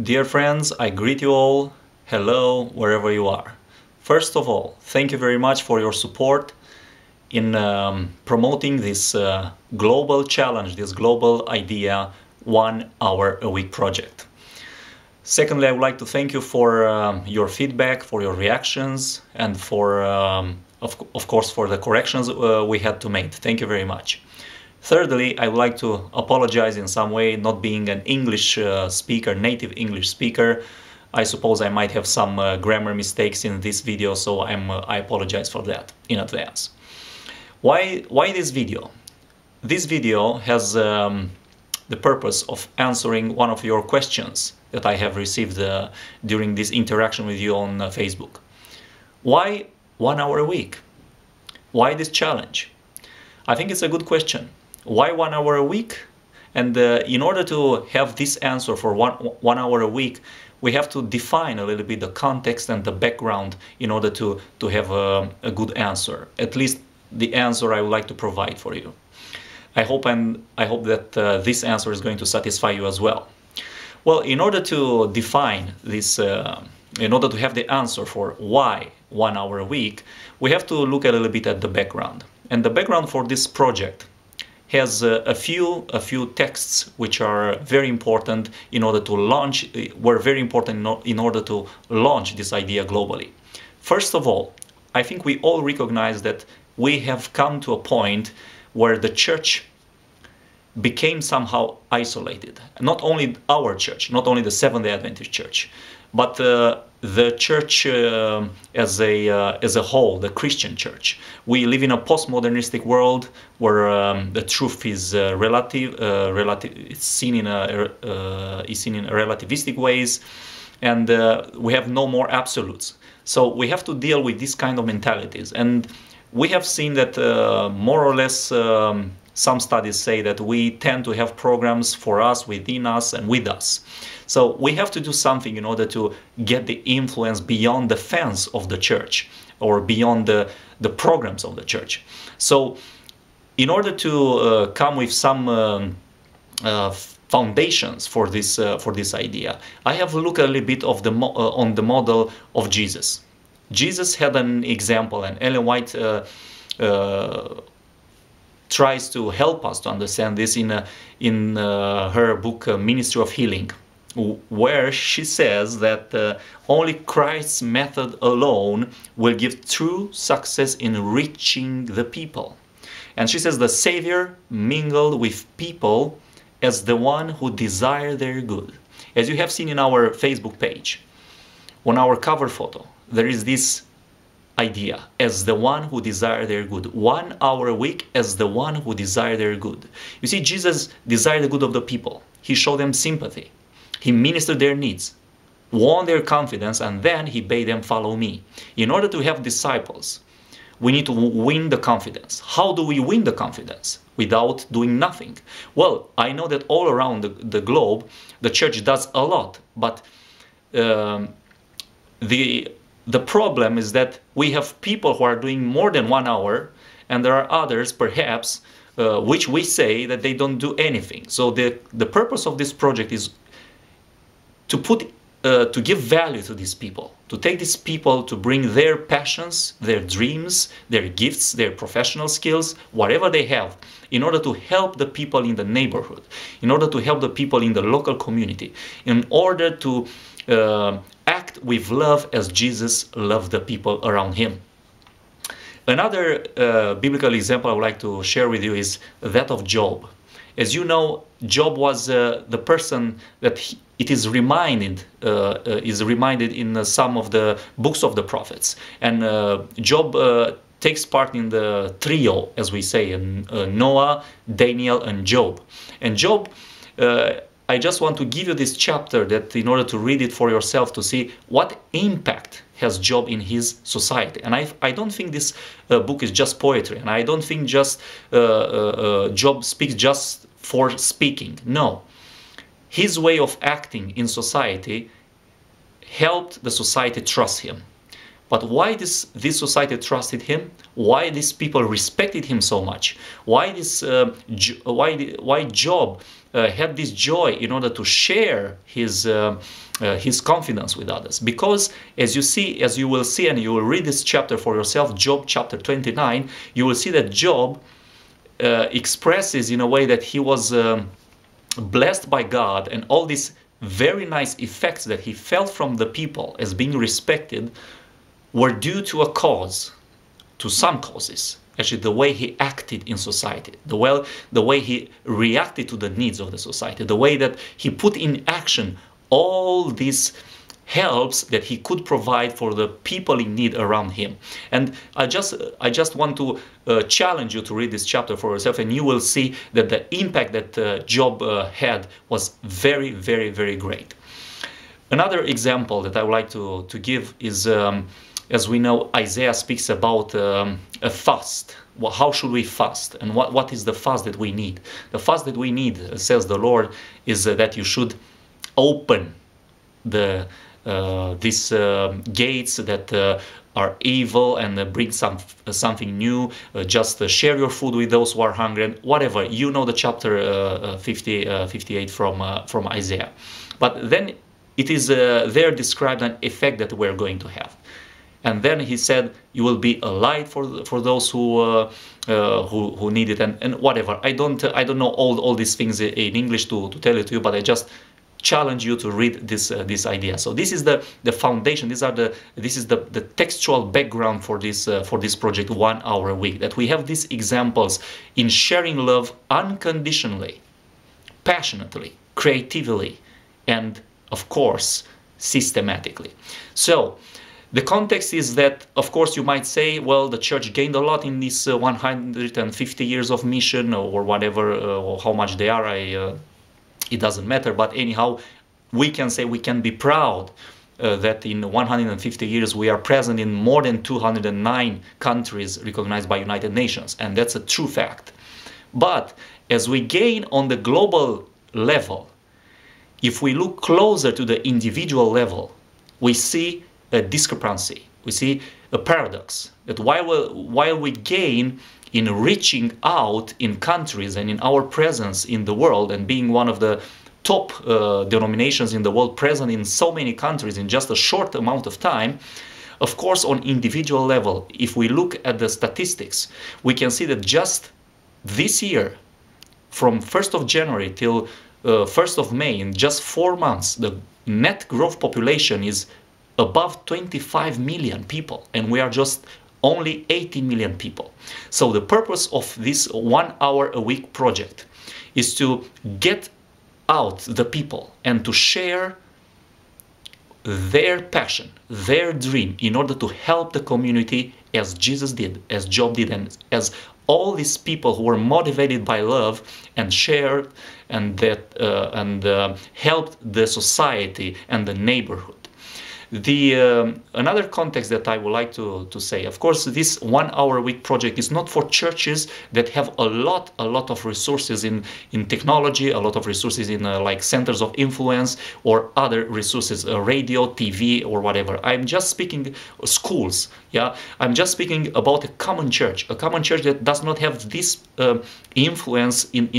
Dear friends, I greet you all. Hello, wherever you are. First of all, thank you very much for your support in promoting this global challenge, this global idea, 1 hour a week project. Secondly, I would like to thank you for your feedback, for your reactions, and for, of course, for the corrections we had to make. Thank you very much. Thirdly, I would like to apologize in some way, not being an English speaker, native English speaker. I suppose I might have some grammar mistakes in this video, so I apologize for that in advance. Why this video? This video has the purpose of answering one of your questions that I have received during this interaction with you on Facebook. Why 1 hour a week? Why this challenge? I think it's a good question. Why 1 hour a week? And in order to have this answer for one hour a week, we have to define a little bit the context and the background in order to have a good answer. At least the answer I would like to provide for you. I hope that this answer is going to satisfy you as well. Well, in order to define this, in order to have the answer for why 1 hour a week, we have to look a little bit at the background. And the background for this project has a few texts which are very important in order to launch, were very important in order to launch this idea globally. First of all, I think we all recognize that we have come to a point where the church became somehow isolated. Not only our church, not only the Seventh-day Adventist Church, but the church as a whole, the Christian church. We live in a postmodernistic world where the truth is it's seen in relativistic ways, and we have no more absolutes. So we have to deal with this kind of mentalities, and we have seen that more or less some studies say that we tend to have programs for us, within us, and with us. So we have to do something in order to get the influence beyond the fence of the church or beyond the programs of the church. So in order to come with some foundations for this idea, I have looked a little bit of on the model of Jesus. Jesus had an example, and Ellen White tries to help us to understand this in her book Ministry of Healing, where she says that only Christ's method alone will give true success in reaching the people. And she says the Savior mingled with people as the one who desire their good. As you have seen in our Facebook page, on our cover photo, there is this idea, as the one who desire their good. 1 hour a week as the one who desire their good. You see, Jesus desired the good of the people. He showed them sympathy. He ministered their needs, won their confidence, and then he bade them follow me. In order to have disciples, we need to win the confidence. How do we win the confidence? Without doing nothing. Well, I know that all around the globe, the church does a lot, but the problem is that we have people who are doing more than 1 hour, and there are others, perhaps, which we say that they don't do anything. So the purpose of this project is to give value to these people, to take these people to bring their passions, their dreams, their gifts, their professional skills, whatever they have, in order to help the people in the neighborhood, in order to help the people in the local community, in order to act with love as Jesus loved the people around him. Another biblical example I would like to share with you is that of Job. As you know, Job was the person that it is reminded in some of the books of the prophets. And Job takes part in the trio, as we say, in Noah, Daniel, and Job. And Job, I just want to give you this chapter that in order to read it for yourself to see what impact has Job in his society. And I don't think this book is just poetry, and I don't think just Job speaks just for speaking. No. His way of acting in society helped the society trust him. But why this society trusted him? Why these people respected him so much? Why Job had this joy in order to share his confidence with others. Because as you will see, and you will read this chapter for yourself, Job chapter 29, you will see that Job expresses in a way that he was blessed by God, and all these very nice effects that he felt from the people as being respected were due to a cause, to some causes. Actually, the way he acted in society, the way he reacted to the needs of the society, the way that he put in action all these helps that he could provide for the people in need around him. And I just want to challenge you to read this chapter for yourself, and you will see that the impact that Job had was very, very, very great. Another example that I would like to give is, as we know, Isaiah speaks about a fast. Well, how should we fast? And what is the fast that we need? The fast that we need, says the Lord, is that you should open these gates that are evil and bring something new. Just share your food with those who are hungry, and whatever. You know the chapter 58 from Isaiah. But then it is there described an effect that we're going to have. And then he said, you will be a light for those who need it, and whatever. I don't know all these things in English to tell it to you, but I just challenge you to read this idea. So this is the foundation. This is the textual background for this project, 1 hour a week. That we have these examples in sharing love unconditionally, passionately, creatively, and of course systematically. So the context is that, of course, you might say, well, the church gained a lot in these 150 years of mission, or whatever, or how much they are. It doesn't matter. But anyhow, we can say, we can be proud that in 150 years we are present in more than 209 countries recognized by United Nations, and that's a true fact. But as we gain on the global level, if we look closer to the individual level, we see a discrepancy. We see a paradox, that while we gain in reaching out in countries and in our presence in the world, and being one of the top denominations in the world, present in so many countries in just a short amount of time, of course, on individual level, if we look at the statistics, we can see that just this year, from 1st of January till 1st of May, in just 4 months, the net growth population is above 25 million people, and we are just only 18 million people. So the purpose of this 1 hour a week project is to get out the people and to share their passion, their dream, in order to help the community as Jesus did, as Job did, and as all these people who were motivated by love and shared and helped the society and the neighborhood. Another context that I would like to say, of course, this 1 hour a week project is not for churches that have a lot of resources in technology, a lot of resources in like centers of influence or other resources, radio, TV, or whatever. I'm just speaking schools. Yeah, I'm just speaking about a common church that does not have this influence in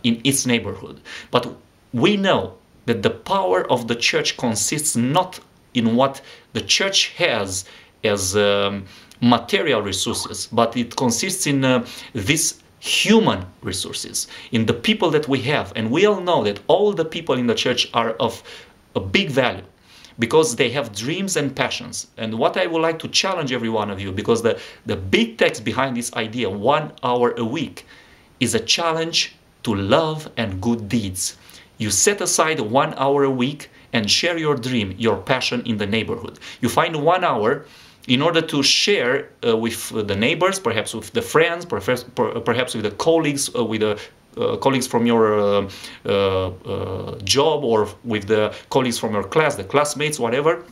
its neighborhood. But we know that the power of the church consists not in what the church has as material resources, but it consists in these human resources, in the people that we have. And we all know that all the people in the church are of a big value, because they have dreams and passions. And what I would like to challenge every one of you, because the big text behind this idea, 1 hour a week, is a challenge to love and good deeds. You set aside 1 hour a week and share your dream, your passion in the neighborhood. You find 1 hour in order to share with the neighbors, perhaps with the friends, perhaps with the colleagues, colleagues from your job, or with the colleagues from your class, the classmates, whatever.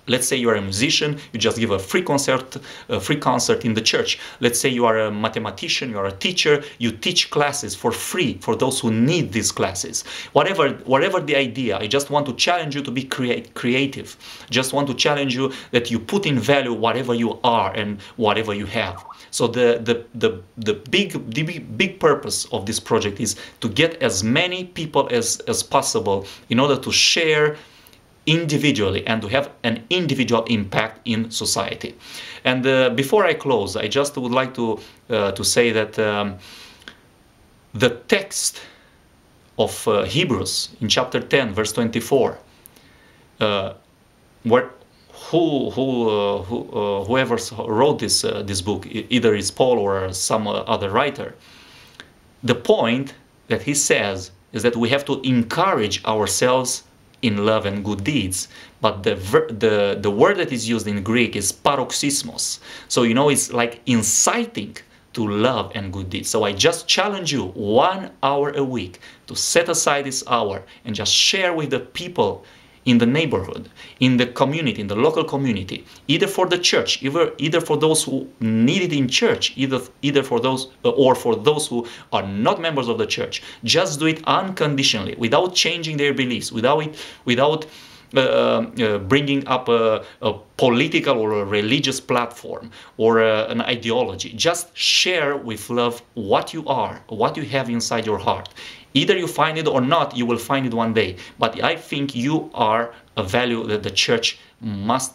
Let's say you are a musician, you just give a free concert in the church. Let's say you are a mathematician, you are a teacher, you teach classes for free for those who need these classes. Whatever the idea, I just want to challenge you to be creative. Just want to challenge you that you put in value whatever you are and whatever you have. So the big purpose of this project is to get as many people as possible in order to share individually and to have an individual impact in society. And before I close, I just would like to say that the text of Hebrews in chapter 10, verse 24, where whoever wrote this book, either it's Paul or some other writer, the point that he says is that we have to encourage ourselves in love and good deeds. But the word that is used in Greek is paroxysmos. So it's like inciting to love and good deeds. So I just challenge you 1 hour a week to set aside this hour and just share with the people in the neighborhood, in the community, in the local community, either for the church, either for those who need it in church, either for those or for those who are not members of the church. Just do it unconditionally, without changing their beliefs, without bringing up a political or a religious platform or an ideology. Just share with love what you are, what you have inside your heart. Either you find it or not, you will find it one day. But I think you are a value that the church must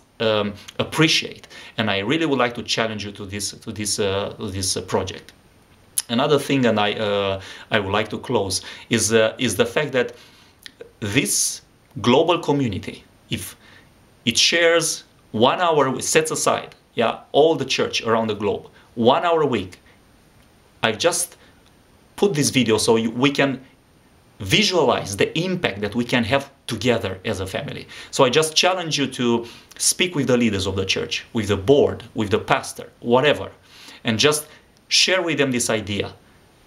appreciate. And I really would like to challenge you to this project. Another thing, and I would like to close, is the fact that this global community, if it shares 1 hour, sets aside, all the church around the globe, 1 hour a week. I've just put this video so we can visualize the impact that we can have together as a family. So I just challenge you to speak with the leaders of the church, with the board, with the pastor, whatever, and just share with them this idea.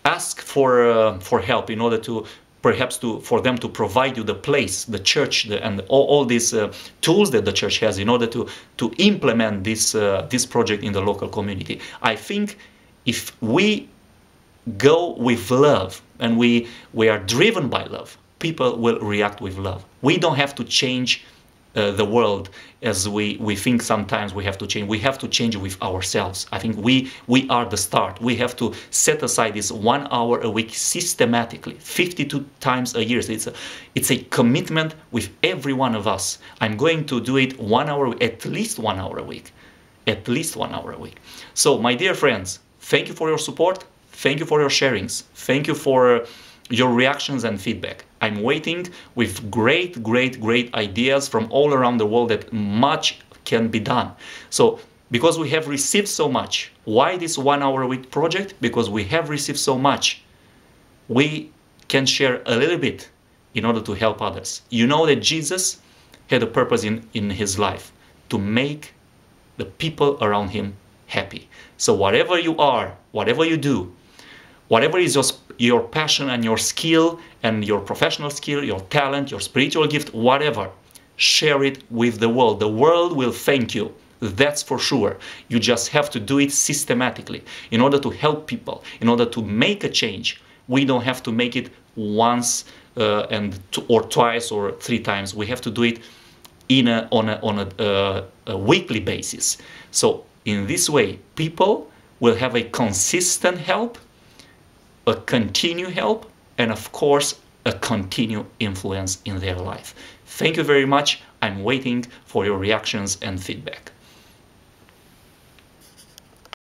Ask for help in order to perhaps for them to provide you the place, the church, and all these tools that the church has in order to implement this project in the local community. I think if we go with love and we are driven by love, people will react with love. We don't have to change the world as we think sometimes we have to change. We have to change with ourselves. I think we are the start. We have to set aside this 1 hour a week systematically, 52 times a year. It's a commitment with every one of us. I'm going to do it 1 hour, at least 1 hour a week. At least 1 hour a week. So my dear friends, thank you for your support. Thank you for your sharings. Thank you for your reactions and feedback. I'm waiting with great ideas from all around the world that much can be done. So, because we have received so much, why this 1 hour a week project? Because we have received so much. We can share a little bit in order to help others. You know that Jesus had a purpose in his life, to make the people around him happy. So whatever you are, whatever you do, whatever is your passion and your skill and your professional skill, your talent, your spiritual gift, whatever, share it with the world. The world will thank you. That's for sure. You just have to do it systematically in order to help people, in order to make a change. We don't have to make it once or twice or 3 times. We have to do it on a weekly basis. So in this way, people will have a consistent help, a continued help, and of course, a continued influence in their life. Thank you very much. I'm waiting for your reactions and feedback.